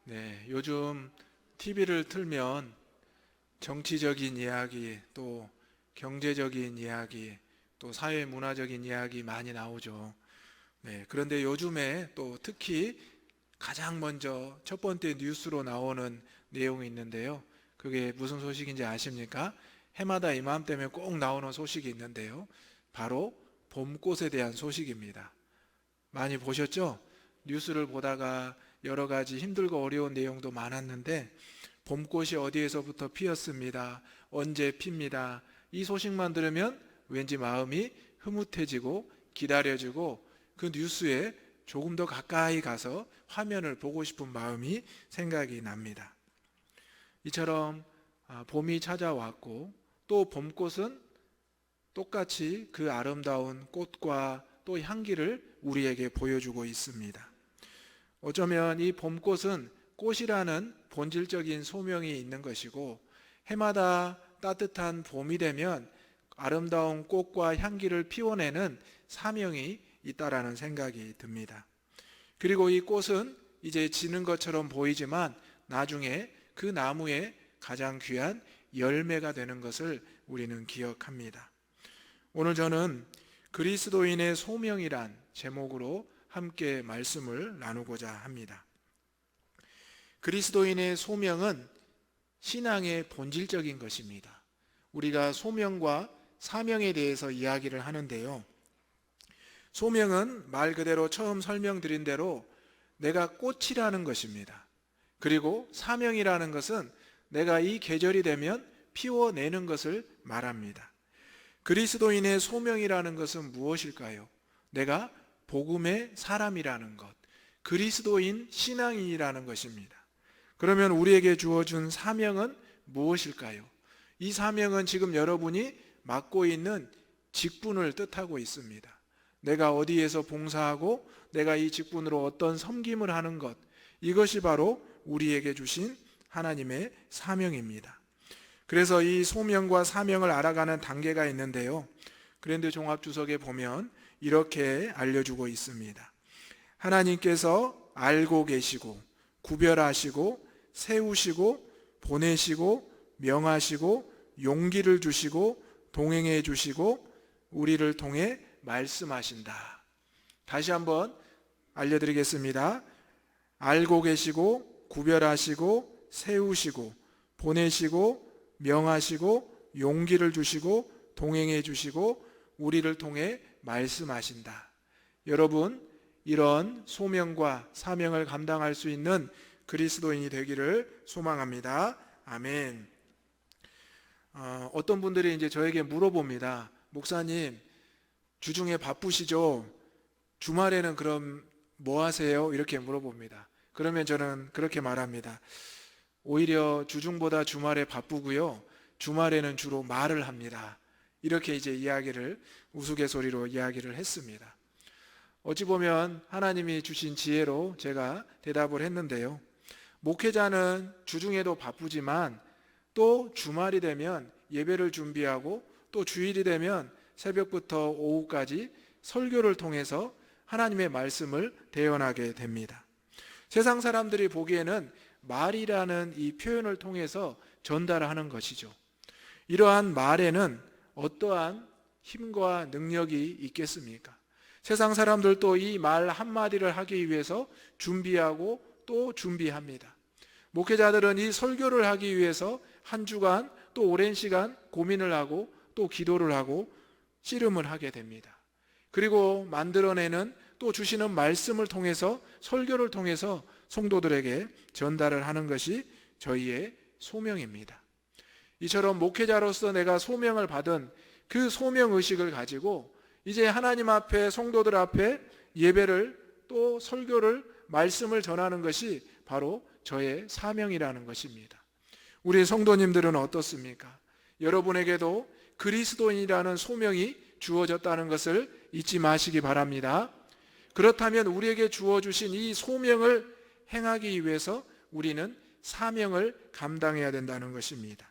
네, 요즘 TV를 틀면 정치적인 이야기, 또 경제적인 이야기, 또 사회 문화적인 이야기 많이 나오죠. 네, 그런데 요즘에 또 특히 가장 먼저 첫 번째 뉴스로 나오는 내용이 있는데요. 그게 무슨 소식인지 아십니까? 해마다 이맘때면 꼭 나오는 소식이 있는데요. 바로 봄꽃에 대한 소식입니다. 많이 보셨죠? 뉴스를 보다가 여러 가지 힘들고 어려운 내용도 많았는데 봄꽃이 어디에서부터 피었습니다. 언제 핍니다. 이 소식만 들으면 왠지 마음이 흐뭇해지고 기다려지고 그 뉴스에 조금 더 가까이 가서 화면을 보고 싶은 마음이 생각이 납니다. 이처럼 봄이 찾아왔고 또 봄꽃은 똑같이 그 아름다운 꽃과 또 향기를 우리에게 보여주고 있습니다. 어쩌면 이 봄꽃은 꽃이라는 본질적인 소명이 있는 것이고 해마다 따뜻한 봄이 되면 아름다운 꽃과 향기를 피워내는 사명이 있다라는 생각이 듭니다. 그리고 이 꽃은 이제 지는 것처럼 보이지만 나중에 그 나무에 가장 귀한 열매가 되는 것을 우리는 기억합니다. 오늘 저는 그리스도인의 소명이란 제목으로 함께 말씀을 나누고자 합니다. 그리스도인의 소명은 신앙의 본질적인 것입니다. 우리가 소명과 사명에 대해서 이야기를 하는데요. 소명은 말 그대로 처음 설명드린 대로 내가 꽃이라는 것입니다. 그리고 사명이라는 것은 내가 이 계절이 되면 피워내는 것을 말합니다. 그리스도인의 소명이라는 것은 무엇일까요? 내가 복음의 사람이라는 것, 그리스도인 신앙인이라는 것입니다. 그러면 우리에게 주어준 사명은 무엇일까요? 이 사명은 지금 여러분이 맡고 있는 직분을 뜻하고 있습니다. 내가 어디에서 봉사하고 내가 이 직분으로 어떤 섬김을 하는 것, 이것이 바로 우리에게 주신 하나님의 사명입니다. 그래서 이 소명과 사명을 알아가는 단계가 있는데요. 그랜드 종합주석에 보면 이렇게 알려주고 있습니다. 하나님께서 알고 계시고 구별하시고 세우시고 보내시고 명하시고 용기를 주시고 동행해 주시고 우리를 통해 말씀하신다. 다시 한번 알려드리겠습니다. 알고 계시고 구별하시고 세우시고 보내시고 명하시고 용기를 주시고 동행해 주시고 우리를 통해 말씀하신다. 여러분, 이런 소명과 사명을 감당할 수 있는 그리스도인이 되기를 소망합니다. 아멘. 어떤 분들이 이제 저에게 물어봅니다. 목사님, 주중에 바쁘시죠? 주말에는 그럼 뭐 하세요? 이렇게 물어봅니다. 그러면 저는 그렇게 말합니다. 오히려 주중보다 주말에 바쁘고요. 주말에는 주로 말을 합니다. 이렇게 이제 이야기를 우스갯소리로 이야기를 했습니다. 어찌 보면 하나님이 주신 지혜로 제가 대답을 했는데요. 목회자는 주중에도 바쁘지만 또 주말이 되면 예배를 준비하고 또 주일이 되면 새벽부터 오후까지 설교를 통해서 하나님의 말씀을 대언하게 됩니다. 세상 사람들이 보기에는 말이라는 이 표현을 통해서 전달하는 것이죠. 이러한 말에는 어떠한 힘과 능력이 있겠습니까? 세상 사람들도 이 말 한마디를 하기 위해서 준비하고 또 준비합니다. 목회자들은 이 설교를 하기 위해서 한 주간 또 오랜 시간 고민을 하고 또 기도를 하고 씨름을 하게 됩니다. 그리고 만들어내는 또 주시는 말씀을 통해서 설교를 통해서 성도들에게 전달을 하는 것이 저희의 소명입니다. 이처럼 목회자로서 내가 소명을 받은 그 소명의식을 가지고 이제 하나님 앞에 성도들 앞에 예배를 또 설교를 말씀을 전하는 것이 바로 저의 사명이라는 것입니다. 우리 성도님들은 어떻습니까? 여러분에게도 그리스도인이라는 소명이 주어졌다는 것을 잊지 마시기 바랍니다. 그렇다면 우리에게 주어주신 이 소명을 행하기 위해서 우리는 사명을 감당해야 된다는 것입니다.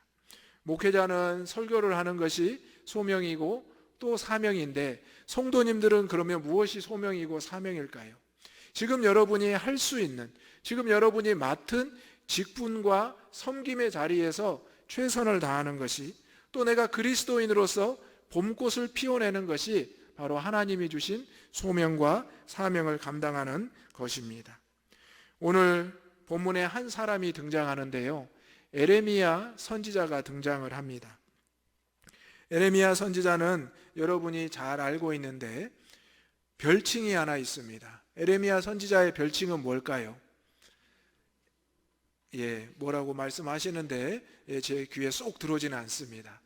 목회자는 설교를 하는 것이 소명이고 또 사명인데 성도님들은 그러면 무엇이 소명이고 사명일까요? 지금 여러분이 할 수 있는, 지금 여러분이 맡은 직분과 섬김의 자리에서 최선을 다하는 것이, 또 내가 그리스도인으로서 봄꽃을 피워내는 것이 바로 하나님이 주신 소명과 사명을 감당하는 것입니다. 오늘 본문에 한 사람이 등장하는데요, 에레미야 선지자가 등장을 합니다. 에레미야 선지자는 여러분이 잘 알고 있는데 별칭이 하나 있습니다. 에레미야 선지자의 별칭은 뭘까요? 뭐라고 말씀하시는데 제 귀에 쏙 들어오지는 않습니다.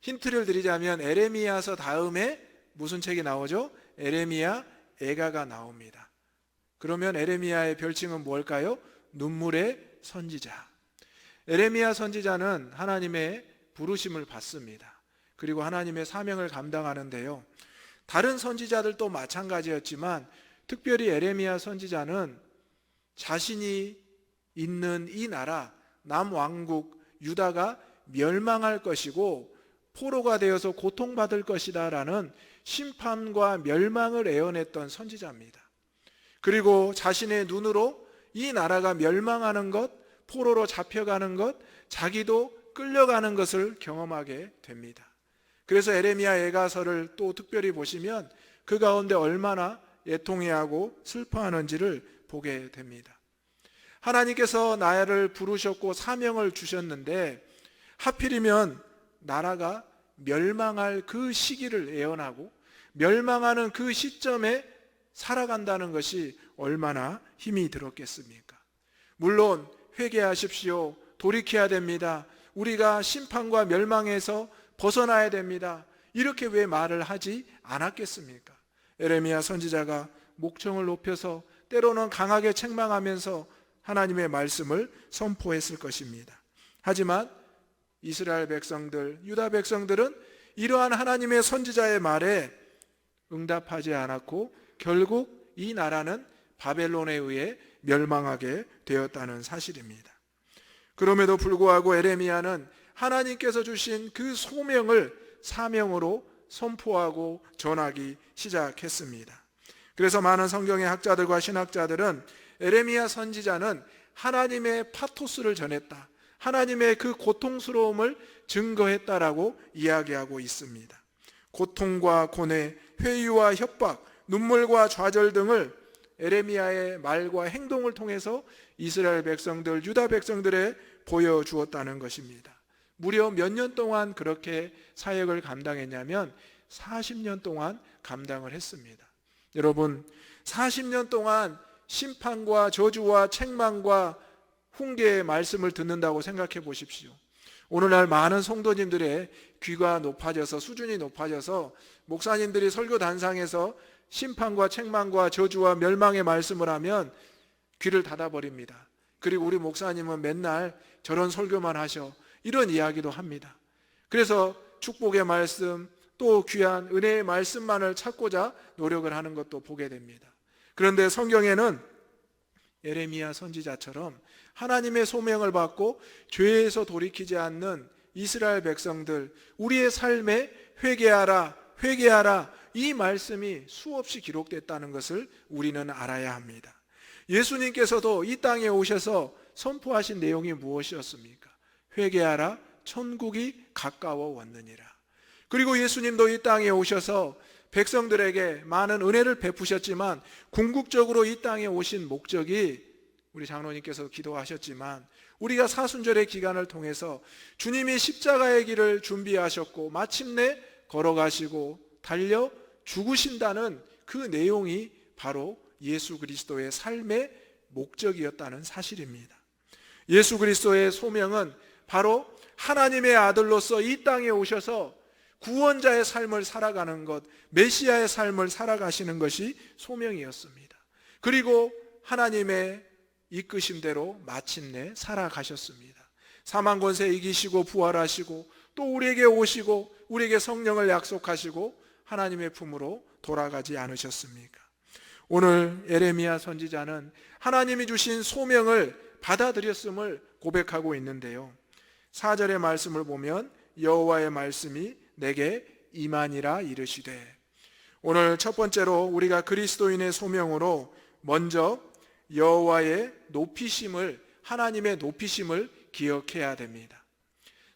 힌트를 드리자면 에레미야서 다음에 무슨 책이 나오죠? 에레미야 애가가 나옵니다. 그러면 에레미야의 별칭은 뭘까요? 눈물의 선지자. 에레미야 선지자는 하나님의 부르심을 받습니다. 그리고 하나님의 사명을 감당하는데요, 다른 선지자들도 마찬가지였지만 특별히 에레미야 선지자는 자신이 있는 이 나라 남왕국 유다가 멸망할 것이고 포로가 되어서 고통받을 것이다 라는 심판과 멸망을 예언했던 선지자입니다. 그리고 자신의 눈으로 이 나라가 멸망하는 것, 포로로 잡혀가는 것, 자기도 끌려가는 것을 경험하게 됩니다. 그래서 에레미야 애가서를 또 특별히 보시면 그 가운데 얼마나 애통해하고 슬퍼하는지를 보게 됩니다. 하나님께서 나를 부르셨고 사명을 주셨는데 하필이면 나라가 멸망할 그 시기를 예언하고 멸망하는 그 시점에 살아간다는 것이 얼마나 힘이 들었겠습니까? 물론 회개하십시오, 돌이켜야 됩니다, 우리가 심판과 멸망에서 벗어나야 됩니다, 이렇게 왜 말을 하지 않았겠습니까? 에레미야 선지자가 목청을 높여서 때로는 강하게 책망하면서 하나님의 말씀을 선포했을 것입니다. 하지만 이스라엘 백성들, 유다 백성들은 이러한 하나님의 선지자의 말에 응답하지 않았고 결국 이 나라는 바벨론에 의해 멸망하게 되었다는 사실입니다. 그럼에도 불구하고 에레미야는 하나님께서 주신 그 소명을 사명으로 선포하고 전하기 시작했습니다. 그래서 많은 성경의 학자들과 신학자들은 에레미야 선지자는 하나님의 파토스를 전했다, 하나님의 그 고통스러움을 증거했다라고 이야기하고 있습니다. 고통과 고뇌, 회유와 협박, 눈물과 좌절 등을 에레미야의 말과 행동을 통해서 이스라엘 백성들, 유다 백성들에 보여주었다는 것입니다. 무려 몇 년 동안 그렇게 사역을 감당했냐면 40년 동안 감당을 했습니다. 여러분, 40년 동안 심판과 저주와 책망과 훈계의 말씀을 듣는다고 생각해 보십시오. 오늘날 많은 성도님들의 귀가 높아져서, 수준이 높아져서 목사님들이 설교 단상에서 심판과 책망과 저주와 멸망의 말씀을 하면 귀를 닫아버립니다. 그리고 우리 목사님은 맨날 저런 설교만 하셔, 이런 이야기도 합니다. 그래서 축복의 말씀, 또 귀한 은혜의 말씀만을 찾고자 노력을 하는 것도 보게 됩니다. 그런데 성경에는 에레미야 선지자처럼 하나님의 소명을 받고 죄에서 돌이키지 않는 이스라엘 백성들, 우리의 삶에 회개하라, 회개하라, 이 말씀이 수없이 기록됐다는 것을 우리는 알아야 합니다. 예수님께서도 이 땅에 오셔서 선포하신 내용이 무엇이었습니까? 회개하라, 천국이 가까워 왔느니라. 그리고 예수님도 이 땅에 오셔서 백성들에게 많은 은혜를 베푸셨지만 궁극적으로 이 땅에 오신 목적이, 우리 장로님께서 기도하셨지만 우리가 사순절의 기간을 통해서 주님이 십자가의 길을 준비하셨고 마침내 걸어가시고 달려 죽으신다는 그 내용이 바로 예수 그리스도의 삶의 목적이었다는 사실입니다. 예수 그리스도의 소명은 바로 하나님의 아들로서 이 땅에 오셔서 구원자의 삶을 살아가는 것, 메시아의 삶을 살아가시는 것이 소명이었습니다. 그리고 하나님의 이끄심대로 마침내 살아가셨습니다. 사망 권세 이기시고 부활하시고 또 우리에게 오시고 우리에게 성령을 약속하시고 하나님의 품으로 돌아가지 않으셨습니까? 오늘 에레미야 선지자는 하나님이 주신 소명을 받아들였음을 고백하고 있는데요, 4절의 말씀을 보면 여호와의 말씀이 내게 임하니라 이르시되, 오늘 첫 번째로 우리가 그리스도인의 소명으로 먼저 여호와의 높이심을, 하나님의 높이심을 기억해야 됩니다.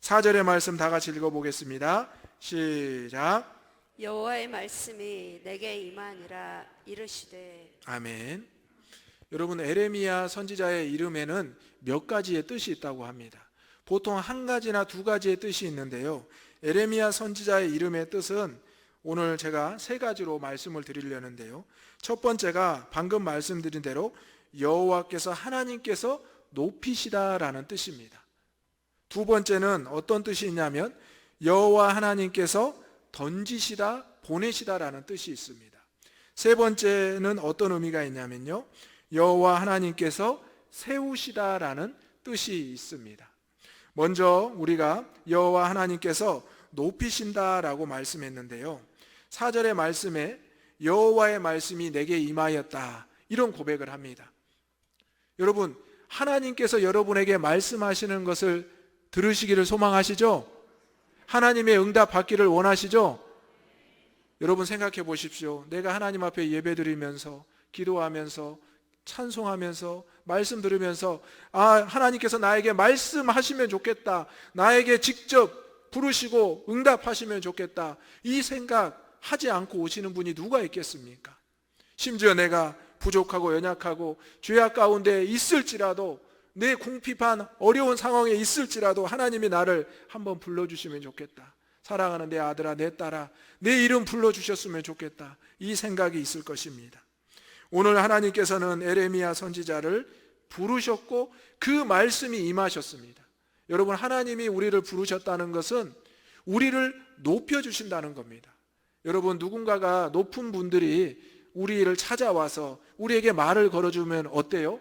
4절의 말씀 다 같이 읽어보겠습니다. 시작. 여호와의 말씀이 내게 임하니라 이르시되. 아멘. 여러분, 에레미야 선지자의 이름에는 몇 가지의 뜻이 있다고 합니다. 보통 한 가지나 두 가지의 뜻이 있는데요, 에레미야 선지자의 이름의 뜻은 오늘 제가 세 가지로 말씀을 드리려는데요, 첫 번째가 방금 말씀드린 대로 여호와께서, 하나님께서 높이시다라는 뜻입니다. 두 번째는 어떤 뜻이 있냐면 여호와 하나님께서 던지시다, 보내시다라는 뜻이 있습니다. 세 번째는 어떤 의미가 있냐면요, 여호와 하나님께서 세우시다라는 뜻이 있습니다. 먼저 우리가 여호와 하나님께서 높이신다라고 말씀했는데요, 4절의 말씀에 여호와의 말씀이 내게 임하였다, 이런 고백을 합니다. 여러분, 하나님께서 여러분에게 말씀하시는 것을 들으시기를 소망하시죠? 하나님의 응답 받기를 원하시죠? 여러분 생각해 보십시오. 내가 하나님 앞에 예배드리면서, 기도하면서, 찬송하면서, 말씀 들으면서 하나님께서 나에게 말씀하시면 좋겠다, 나에게 직접 부르시고 응답하시면 좋겠다, 이 생각 하지 않고 오시는 분이 누가 있겠습니까? 심지어 내가 부족하고 연약하고 죄악 가운데 있을지라도, 내 궁핍한 어려운 상황에 있을지라도 하나님이 나를 한번 불러주시면 좋겠다, 사랑하는 내 아들아, 내 딸아, 내 이름 불러주셨으면 좋겠다, 이 생각이 있을 것입니다. 오늘 하나님께서는 에레미야 선지자를 부르셨고 그 말씀이 임하셨습니다. 여러분, 하나님이 우리를 부르셨다는 것은 우리를 높여주신다는 겁니다. 여러분, 누군가가 높은 분들이 우리를 찾아와서 우리에게 말을 걸어주면 어때요?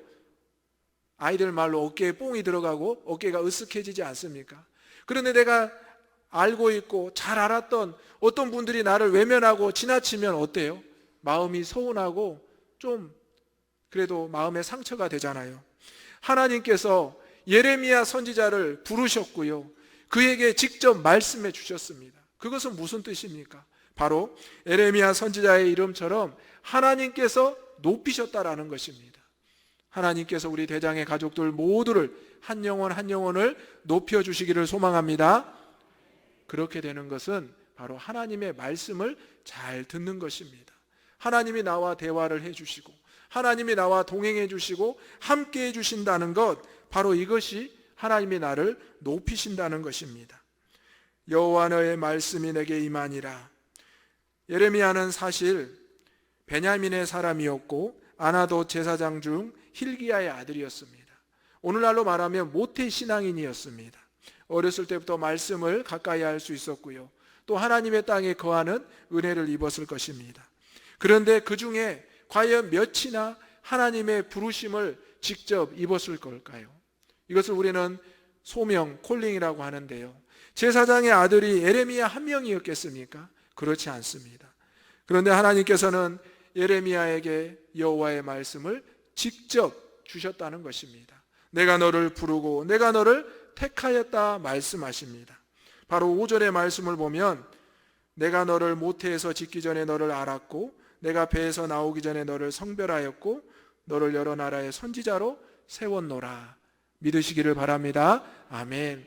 아이들 말로 어깨에 뽕이 들어가고 어깨가 으쓱해지지 않습니까? 그런데 내가 알고 있고 잘 알았던 어떤 분들이 나를 외면하고 지나치면 어때요? 마음이 서운하고 좀 그래도 마음에 상처가 되잖아요. 하나님께서 예레미야 선지자를 부르셨고요, 그에게 직접 말씀해 주셨습니다. 그것은 무슨 뜻입니까? 바로 에레미야 선지자의 이름처럼 하나님께서 높이셨다라는 것입니다. 하나님께서 우리 대장의 가족들 모두를 한 영혼 한 영혼을 높여주시기를 소망합니다. 그렇게 되는 것은 바로 하나님의 말씀을 잘 듣는 것입니다. 하나님이 나와 대화를 해주시고 하나님이 나와 동행해 주시고 함께 해주신다는 것, 바로 이것이 하나님이 나를 높이신다는 것입니다. 여호와 너의 말씀이 내게 임하니라. 예레미야는 사실 베냐민의 사람이었고 아나돗 제사장 중 hil기야의 아들이었습니다. 오늘날로 말하면 모태 신앙인이었습니다. 어렸을 때부터 말씀을 가까이 할 수 있었고요, 또 하나님의 땅에 거하는 은혜를 입었을 것입니다. 그런데 그 중에 과연 몇이나 하나님의 부르심을 직접 입었을 걸까요? 이것을 우리는 소명, 콜링이라고 하는데요, 제사장의 아들이 예레미야 한 명이었겠습니까? 그렇지 않습니다. 그런데 하나님께서는 예레미야에게 여호와의 말씀을 직접 주셨다는 것입니다. 내가 너를 부르고 내가 너를 택하였다 말씀하십니다. 바로 5절의 말씀을 보면 내가 너를 모태에서 짓기 전에 너를 알았고 내가 배에서 나오기 전에 너를 성별하였고 너를 여러 나라의 선지자로 세웠노라. 믿으시기를 바랍니다. 아멘.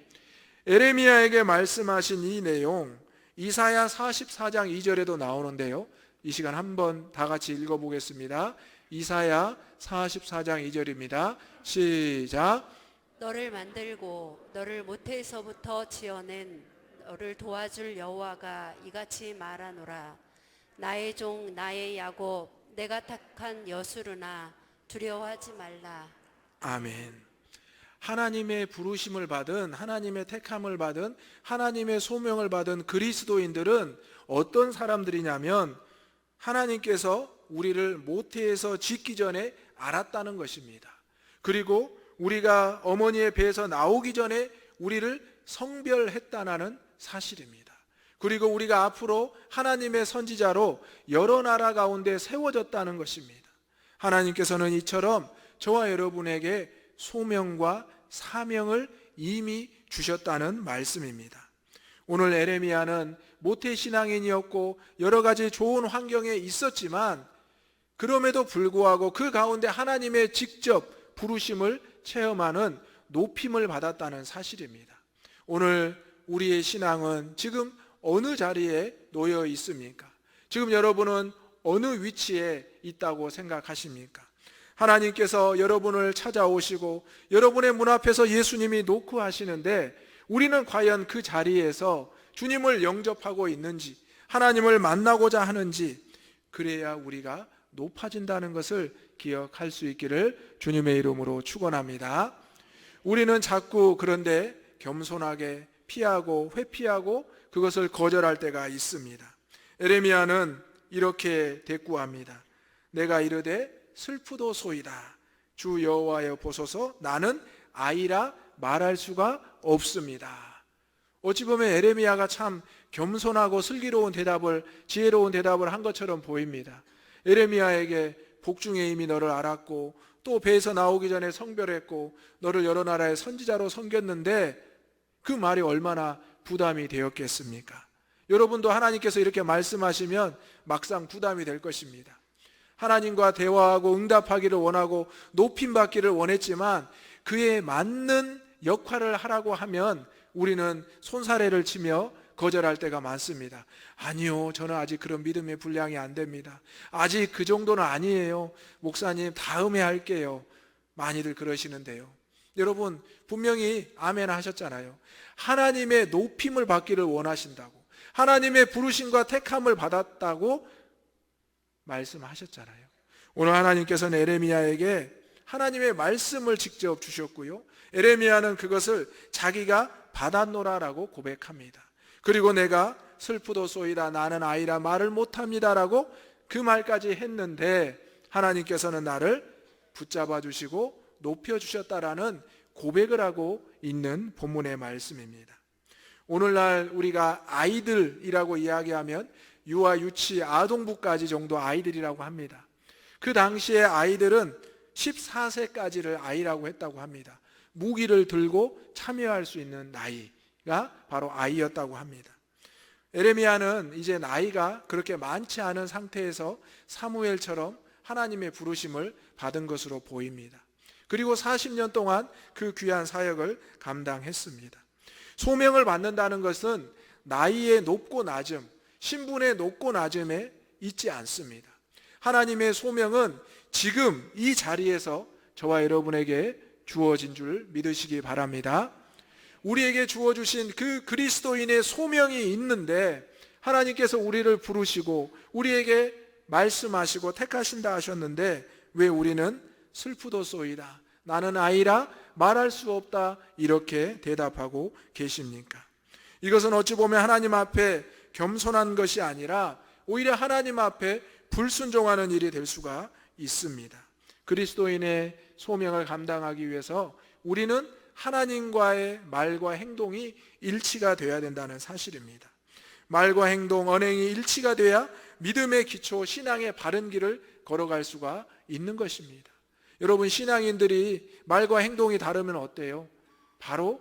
예레미야에게 말씀하신 이 내용 이사야 44장 2절에도 나오는데요, 이 시간 한번 다 같이 읽어보겠습니다. 이사야 44장 2절입니다. 시작. 너를 만들고 너를 모태에서부터 지어낸 너를 도와줄 여호와가 이같이 말하노라. 나의 종 나의 야곱 내가 택한 여수르나 두려워하지 말라. 아멘. 하나님의 부르심을 받은, 하나님의 택함을 받은, 하나님의 소명을 받은 그리스도인들은 어떤 사람들이냐면 하나님께서 우리를 모태에서 짓기 전에 알았다는 것입니다. 그리고 우리가 어머니의 배에서 나오기 전에 우리를 성별했다는 사실입니다. 그리고 우리가 앞으로 하나님의 선지자로 여러 나라 가운데 세워졌다는 것입니다. 하나님께서는 이처럼 저와 여러분에게 소명과 사명을 이미 주셨다는 말씀입니다. 오늘 예레미야는 모태 신앙인이었고 여러 가지 좋은 환경에 있었지만 그럼에도 불구하고 그 가운데 하나님의 직접 부르심을 체험하는 높임을 받았다는 사실입니다. 오늘 우리의 신앙은 지금 어느 자리에 놓여 있습니까? 지금 여러분은 어느 위치에 있다고 생각하십니까? 하나님께서 여러분을 찾아오시고 여러분의 문 앞에서 예수님이 노크하시는데 우리는 과연 그 자리에서 주님을 영접하고 있는지, 하나님을 만나고자 하는지, 그래야 우리가 높아진다는 것을 기억할 수 있기를 주님의 이름으로 축원합니다. 우리는 자꾸 그런데 겸손하게 피하고 회피하고 그것을 거절할 때가 있습니다. 에레미야는 이렇게 대꾸합니다. 내가 이르되 슬프도소이다. 주 여호와여 보소서 나는 아이라 말할 수가 없습니다. 어찌 보면 에레미야가 참 겸손하고 슬기로운 대답을, 지혜로운 대답을 한 것처럼 보입니다. 에레미야에게 복중에 이미 너를 알았고 또 배에서 나오기 전에 성별했고 너를 여러 나라의 선지자로 섬겼는데 그 말이 얼마나 부담이 되었겠습니까? 여러분도 하나님께서 이렇게 말씀하시면 막상 부담이 될 것입니다. 하나님과 대화하고 응답하기를 원하고 높임받기를 원했지만 그에 맞는 역할을 하라고 하면 우리는 손사래를 치며 거절할 때가 많습니다. 아니요, 저는 아직 그런 믿음의 분량이 안 됩니다. 아직 그 정도는 아니에요. 목사님, 다음에 할게요. 많이들 그러시는데요. 여러분, 분명히 아멘 하셨잖아요. 하나님의 높임을 받기를 원하신다고, 하나님의 부르심과 택함을 받았다고 말씀하셨잖아요. 오늘 하나님께서는 에레미야에게 하나님의 말씀을 직접 주셨고요, 에레미야는 그것을 자기가 받았노라라고 고백합니다. 그리고 내가 슬프도소이다 나는 아이라 말을 못합니다라고 그 말까지 했는데 하나님께서는 나를 붙잡아 주시고 높여 주셨다라는 고백을 하고 있는 본문의 말씀입니다. 오늘날 우리가 아이들이라고 이야기하면 유아, 유치, 아동부까지 정도 아이들이라고 합니다. 그 당시에 아이들은 14세까지를 아이라고 했다고 합니다. 무기를 들고 참여할 수 있는 나이가 바로 아이였다고 합니다. 에레미야는 이제 나이가 그렇게 많지 않은 상태에서 사무엘처럼 하나님의 부르심을 받은 것으로 보입니다. 그리고 40년 동안 그 귀한 사역을 감당했습니다. 소명을 받는다는 것은 나이의 높고 낮음, 신분의 높고 낮음에 있지 않습니다. 하나님의 소명은 지금 이 자리에서 저와 여러분에게 주어진 줄 믿으시기 바랍니다. 우리에게 주어주신 그 그리스도인의 소명이 있는데 하나님께서 우리를 부르시고 우리에게 말씀하시고 택하신다 하셨는데 왜 우리는 슬프도소이다 나는 아이라 말할 수 없다 이렇게 대답하고 계십니까? 이것은 어찌 보면 하나님 앞에 겸손한 것이 아니라 오히려 하나님 앞에 불순종하는 일이 될 수가 있습니다. 그리스도인의 소명을 감당하기 위해서 우리는 하나님과의 말과 행동이 일치가 되어야 된다는 사실입니다. 말과 행동, 언행이 일치가 돼야 믿음의 기초, 신앙의 바른 길을 걸어갈 수가 있는 것입니다. 여러분, 신앙인들이 말과 행동이 다르면 어때요? 바로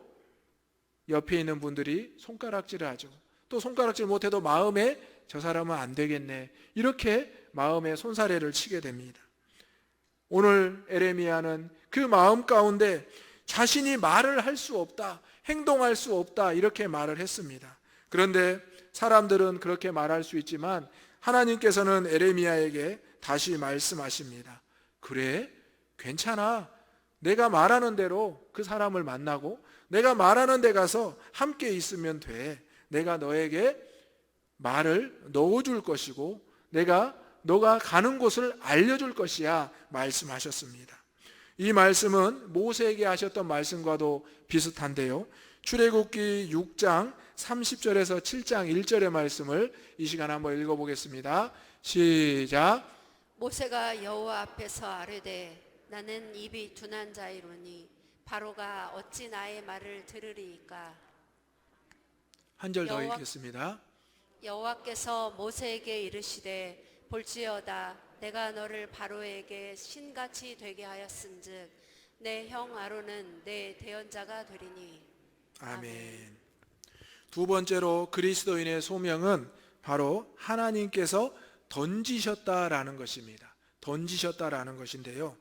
옆에 있는 분들이 손가락질을 하죠. 또 손가락질 못해도 마음에 저 사람은 안 되겠네, 이렇게 마음에 손사래를 치게 됩니다. 오늘 에레미야는 그 마음 가운데 자신이 말을 할 수 없다, 행동할 수 없다 이렇게 말을 했습니다. 그런데 사람들은 그렇게 말할 수 있지만 하나님께서는 에레미야에게 다시 말씀하십니다. 그래? 괜찮아. 내가 말하는 대로 그 사람을 만나고 내가 말하는 데 가서 함께 있으면 돼. 내가 너에게 말을 넣어줄 것이고 너가 가는 곳을 알려줄 것이야 말씀하셨습니다. 이 말씀은 모세에게 하셨던 말씀과도 비슷한데요. 출애굽기 6장 30절에서 7장 1절의 말씀을 이 시간 한번 읽어보겠습니다. 시작. 모세가 여호와 앞에서 아뢰되 나는 입이 둔한 자이로니 바로가 어찌 나의 말을 들으리이까. 한 절 더 읽겠습니다. 여호와께서 모세에게 이르시되 볼지어다 내가 너를 바로에게 신같이 되게 하였은즉 내 형 아론은 내 대언자가 되리니. 아멘. 두 번째로 그리스도인의 소명은 바로 하나님께서 던지셨다라는 것입니다. 던지셨다라는 것인데요.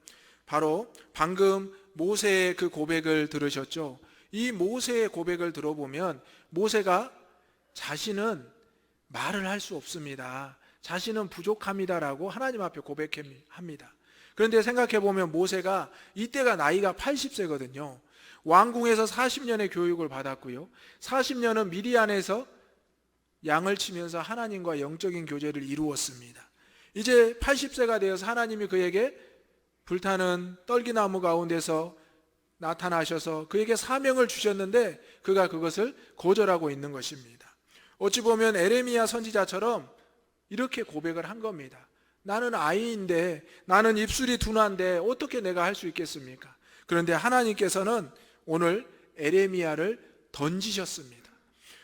바로 방금 모세의 그 고백을 들으셨죠. 이 모세의 고백을 들어보면 모세가 자신은 말을 할 수 없습니다. 자신은 부족합니다라고 하나님 앞에 고백합니다. 그런데 생각해보면 모세가 이때가 나이가 80세거든요. 왕궁에서 40년의 교육을 받았고요. 40년은 미디안에서 양을 치면서 하나님과 영적인 교제를 이루었습니다. 이제 80세가 되어서 하나님이 그에게 불타는 떨기나무 가운데서 나타나셔서 그에게 사명을 주셨는데 그가 그것을 거절하고 있는 것입니다. 어찌 보면 에레미야 선지자처럼 이렇게 고백을 한 겁니다. 나는 아이인데, 나는 입술이 둔한데 어떻게 내가 할 수 있겠습니까? 그런데 하나님께서는 오늘 에레미야를 던지셨습니다.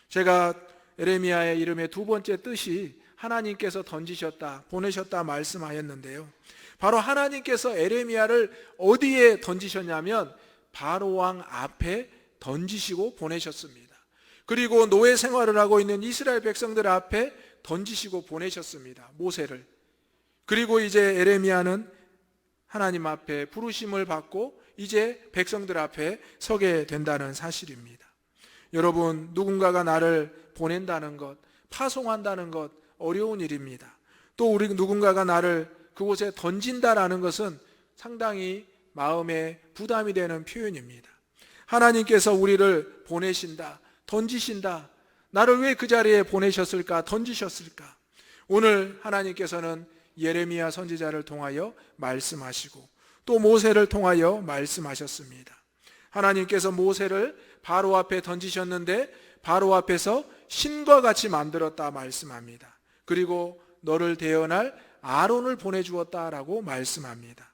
제가 에레미야의 이름의 두 번째 뜻이 하나님께서 던지셨다, 보내셨다 말씀하였는데요. 바로 하나님께서 에레미야를 어디에 던지셨냐면 바로왕 앞에 던지시고 보내셨습니다. 그리고 노예 생활을 하고 있는 이스라엘 백성들 앞에 던지시고 보내셨습니다. 모세를. 그리고 이제 에레미야는 하나님 앞에 부르심을 받고 이제 백성들 앞에 서게 된다는 사실입니다. 여러분, 누군가가 나를 보낸다는 것, 파송한다는 것 어려운 일입니다. 또 우리 누군가가 나를 그곳에 던진다라는 것은 상당히 마음에 부담이 되는 표현입니다. 하나님께서 우리를 보내신다, 던지신다. 나를 왜 그 자리에 보내셨을까, 던지셨을까? 오늘 하나님께서는 예레미야 선지자를 통하여 말씀하시고 또 모세를 통하여 말씀하셨습니다. 하나님께서 모세를 바로 앞에 던지셨는데 바로 앞에서 신과 같이 만들었다 말씀합니다. 그리고 너를 대언할 아론을 보내주었다라고 말씀합니다.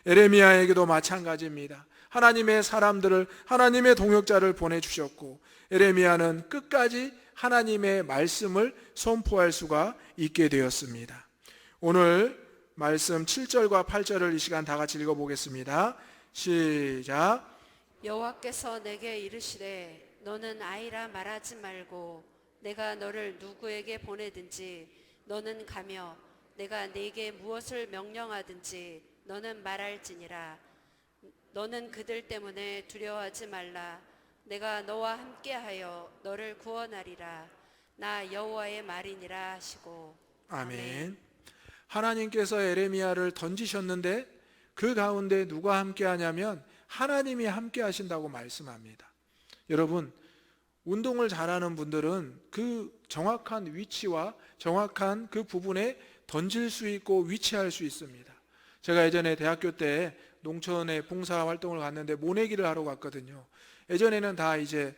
에레미야에게도 마찬가지입니다. 하나님의 사람들을, 하나님의 동역자를 보내주셨고 에레미야는 끝까지 하나님의 말씀을 선포할 수가 있게 되었습니다. 오늘 말씀 7절과 8절을 이 시간 다 같이 읽어보겠습니다. 시작. 여호와께서 내게 이르시되 너는 아이라 말하지 말고 내가 너를 누구에게 보내든지 너는 가며 내가 네게 무엇을 명령하든지 너는 말할지니라. 너는 그들 때문에 두려워하지 말라. 내가 너와 함께하여 너를 구원하리라. 나 여호와의 말이니라 하시고. 아멘. 하나님께서 에레미야를 던지셨는데 그 가운데 누가 함께하냐면 하나님이 함께하신다고 말씀합니다. 여러분, 운동을 잘하는 분들은 그 정확한 위치와 정확한 그 부분에 던질 수 있고 위치할 수 있습니다. 제가 예전에 대학교 때 농촌에 봉사 활동을 갔는데 모내기를 하러 갔거든요. 예전에는 다 이제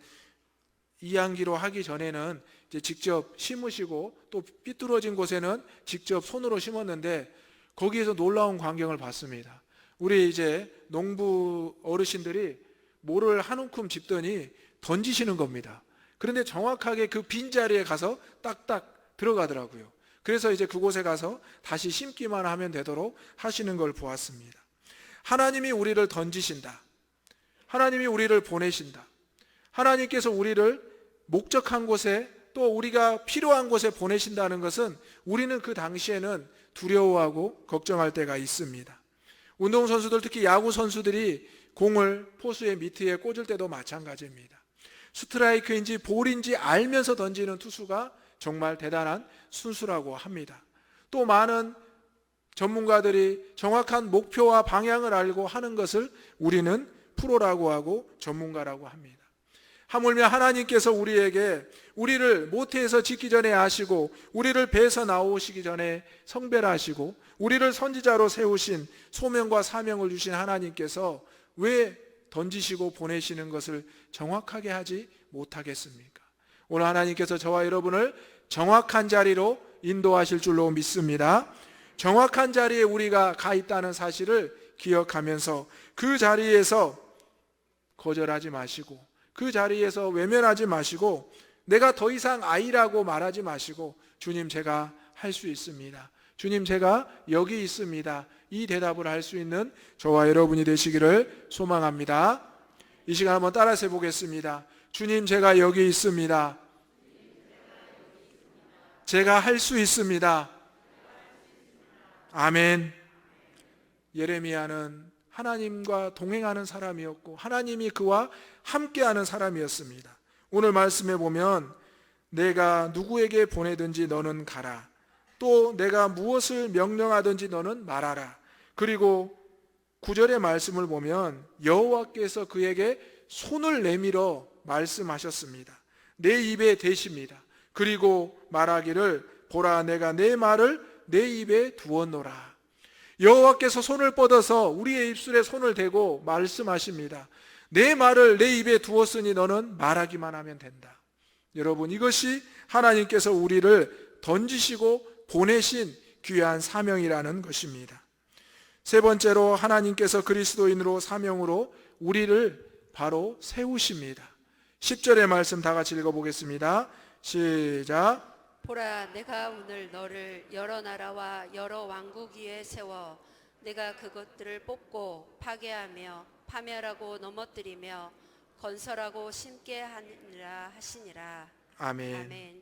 이양기로 하기 전에는 이제 직접 심으시고 또 삐뚤어진 곳에는 직접 손으로 심었는데 거기에서 놀라운 광경을 봤습니다. 우리 이제 농부 어르신들이 모를 한 움큼 짚더니 던지시는 겁니다. 그런데 정확하게 그 빈자리에 가서 딱딱 들어가더라고요. 그래서 이제 그곳에 가서 다시 심기만 하면 되도록 하시는 걸 보았습니다. 하나님이 우리를 던지신다. 하나님이 우리를 보내신다. 하나님께서 우리를 목적한 곳에 또 우리가 필요한 곳에 보내신다는 것은 우리는 그 당시에는 두려워하고 걱정할 때가 있습니다. 운동선수들, 특히 야구선수들이 공을 포수의 미트에 꽂을 때도 마찬가지입니다. 스트라이크인지 볼인지 알면서 던지는 투수가 정말 대단한 순수라고 합니다. 또 많은 전문가들이 정확한 목표와 방향을 알고 하는 것을 우리는 프로라고 하고 전문가라고 합니다. 하물며 하나님께서 우리에게 우리를 모태에서 짓기 전에 아시고 우리를 배에서 나오시기 전에 성별하시고 우리를 선지자로 세우신 소명과 사명을 주신 하나님께서 왜 던지시고 보내시는 것을 정확하게 하지 못하겠습니까? 오늘 하나님께서 저와 여러분을 정확한 자리로 인도하실 줄로 믿습니다. 정확한 자리에 우리가 가 있다는 사실을 기억하면서 그 자리에서 거절하지 마시고 그 자리에서 외면하지 마시고 내가 더 이상 아이라고 말하지 마시고 주님, 제가 할 수 있습니다. 주님, 제가 여기 있습니다. 이 대답을 할 수 있는 저와 여러분이 되시기를 소망합니다. 이 시간 한번 따라서 해보겠습니다. 주님, 제가 여기 있습니다. 제가 할 수 있습니다. 아멘. 예레미야는 하나님과 동행하는 사람이었고 하나님이 그와 함께하는 사람이었습니다. 오늘 말씀에 보면 내가 누구에게 보내든지 너는 가라. 또 내가 무엇을 명령하든지 너는 말하라. 그리고 9절의 말씀을 보면 여호와께서 그에게 손을 내밀어 말씀하셨습니다. 내 입에 대십니다. 그리고 말하기를 보라 내가 내 말을 내 입에 두었노라. 여호와께서 손을 뻗어서 우리의 입술에 손을 대고 말씀하십니다. 내 말을 내 입에 두었으니 너는 말하기만 하면 된다. 여러분, 이것이 하나님께서 우리를 던지시고 보내신 귀한 사명이라는 것입니다. 세 번째로 하나님께서 그리스도인으로 사명으로 우리를 바로 세우십니다. 10절의 말씀 다 같이 읽어보겠습니다. 시작. 보라 내가 오늘 너를 여러 나라와 여러 왕국 위에 세워 내가 그것들을 뽑고 파괴하며 파멸하고 넘어뜨리며 건설하고 심게 하니라 하시니라. 아멘. 아멘.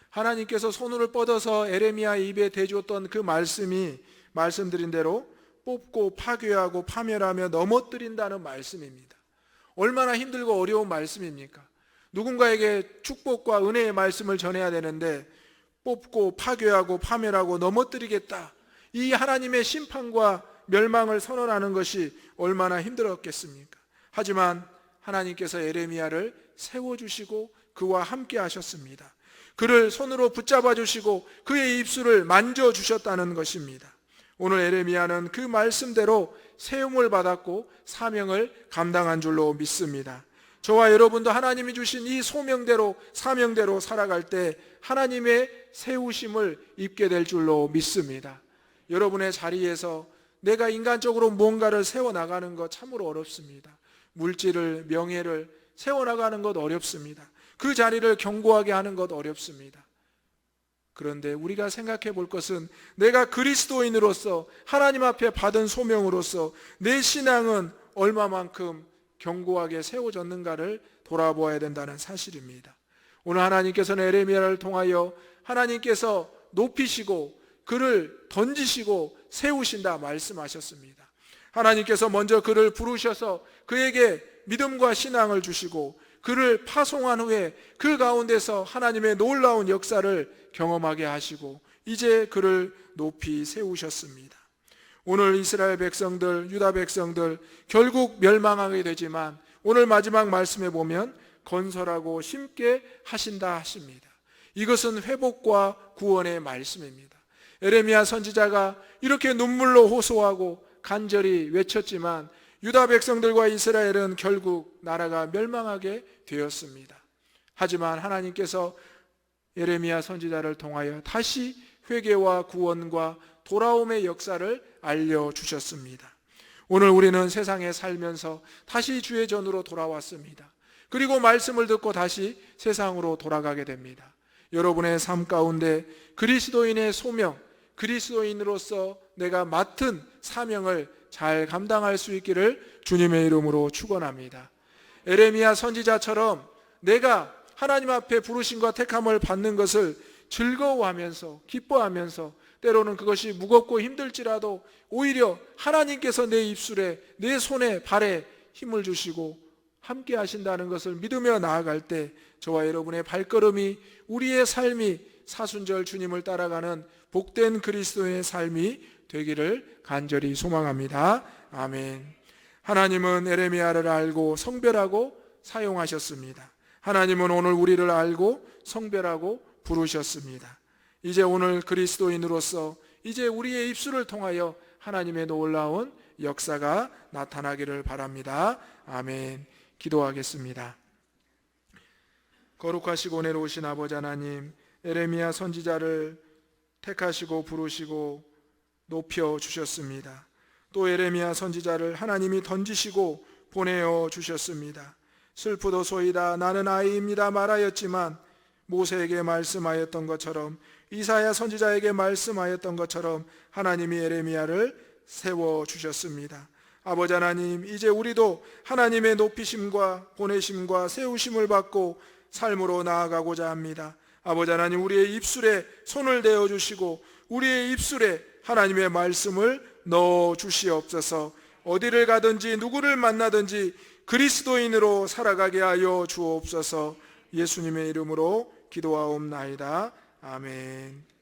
하나님께서 손을 뻗어서 에레미야 입에 대주었던 그 말씀이 말씀드린 대로 뽑고 파괴하고 파멸하며 넘어뜨린다는 말씀입니다. 얼마나 힘들고 어려운 말씀입니까? 누군가에게 축복과 은혜의 말씀을 전해야 되는데 뽑고 파괴하고 파멸하고 넘어뜨리겠다. 이 하나님의 심판과 멸망을 선언하는 것이 얼마나 힘들었겠습니까? 하지만 하나님께서 에레미야를 세워주시고 그와 함께 하셨습니다. 그를 손으로 붙잡아 주시고 그의 입술을 만져주셨다는 것입니다. 오늘 에레미야는 그 말씀대로 세움을 받았고 사명을 감당한 줄로 믿습니다. 저와 여러분도 하나님이 주신 이 소명대로 사명대로 살아갈 때 하나님의 세우심을 입게 될 줄로 믿습니다. 여러분의 자리에서 내가 인간적으로 무언가를 세워나가는 것 참으로 어렵습니다. 물질을, 명예를 세워나가는 것 어렵습니다. 그 자리를 견고하게 하는 것 어렵습니다. 그런데 우리가 생각해 볼 것은 내가 그리스도인으로서 하나님 앞에 받은 소명으로서 내 신앙은 얼마만큼 견고하게 세워졌는가를 돌아보아야 된다는 사실입니다. 오늘 하나님께서는 에레미야를 통하여 하나님께서 높이시고 그를 던지시고 세우신다 말씀하셨습니다. 하나님께서 먼저 그를 부르셔서 그에게 믿음과 신앙을 주시고 그를 파송한 후에 그 가운데서 하나님의 놀라운 역사를 경험하게 하시고 이제 그를 높이 세우셨습니다. 오늘 이스라엘 백성들, 유다 백성들 결국 멸망하게 되지만 오늘 마지막 말씀에 보면 건설하고 심게 하신다 하십니다. 이것은 회복과 구원의 말씀입니다. 에레미야 선지자가 이렇게 눈물로 호소하고 간절히 외쳤지만 유다 백성들과 이스라엘은 결국 나라가 멸망하게 되었습니다. 하지만 하나님께서 에레미야 선지자를 통하여 다시 회개와 구원과 돌아옴의 역사를 알려주셨습니다. 오늘 우리는 세상에 살면서 다시 주의 전으로 돌아왔습니다. 그리고 말씀을 듣고 다시 세상으로 돌아가게 됩니다. 여러분의 삶 가운데 그리스도인의 소명, 그리스도인으로서 내가 맡은 사명을 잘 감당할 수 있기를 주님의 이름으로 축원합니다. 에레미야 선지자처럼 내가 하나님 앞에 부르심과 택함을 받는 것을 즐거워하면서 기뻐하면서 때로는 그것이 무겁고 힘들지라도 오히려 하나님께서 내 입술에 내 손에 발에 힘을 주시고 함께 하신다는 것을 믿으며 나아갈 때 저와 여러분의 발걸음이 우리의 삶이 사순절 주님을 따라가는 복된 그리스도의 삶이 되기를 간절히 소망합니다. 아멘. 하나님은 에레미야를 알고 성별하고 사용하셨습니다. 하나님은 오늘 우리를 알고 성별하고 부르셨습니다. 이제 오늘 그리스도인으로서 이제 우리의 입술을 통하여 하나님의 놀라운 역사가 나타나기를 바랍니다. 아멘. 기도하겠습니다. 거룩하시고 내려오신 아버지 하나님, 에레미야 선지자를 택하시고 부르시고 높여 주셨습니다. 또 에레미야 선지자를 하나님이 던지시고 보내어 주셨습니다. 슬프도소이다 나는 아이입니다 말하였지만 모세에게 말씀하였던 것처럼 이사야 선지자에게 말씀하였던 것처럼 하나님이 에레미야를 세워주셨습니다. 아버지 하나님, 이제 우리도 하나님의 높이심과 보내심과 세우심을 받고 삶으로 나아가고자 합니다. 아버지 하나님, 우리의 입술에 손을 대어주시고 우리의 입술에 하나님의 말씀을 넣어 주시옵소서. 어디를 가든지 누구를 만나든지 그리스도인으로 살아가게 하여 주옵소서. 예수님의 이름으로 기도하옵나이다. 아멘.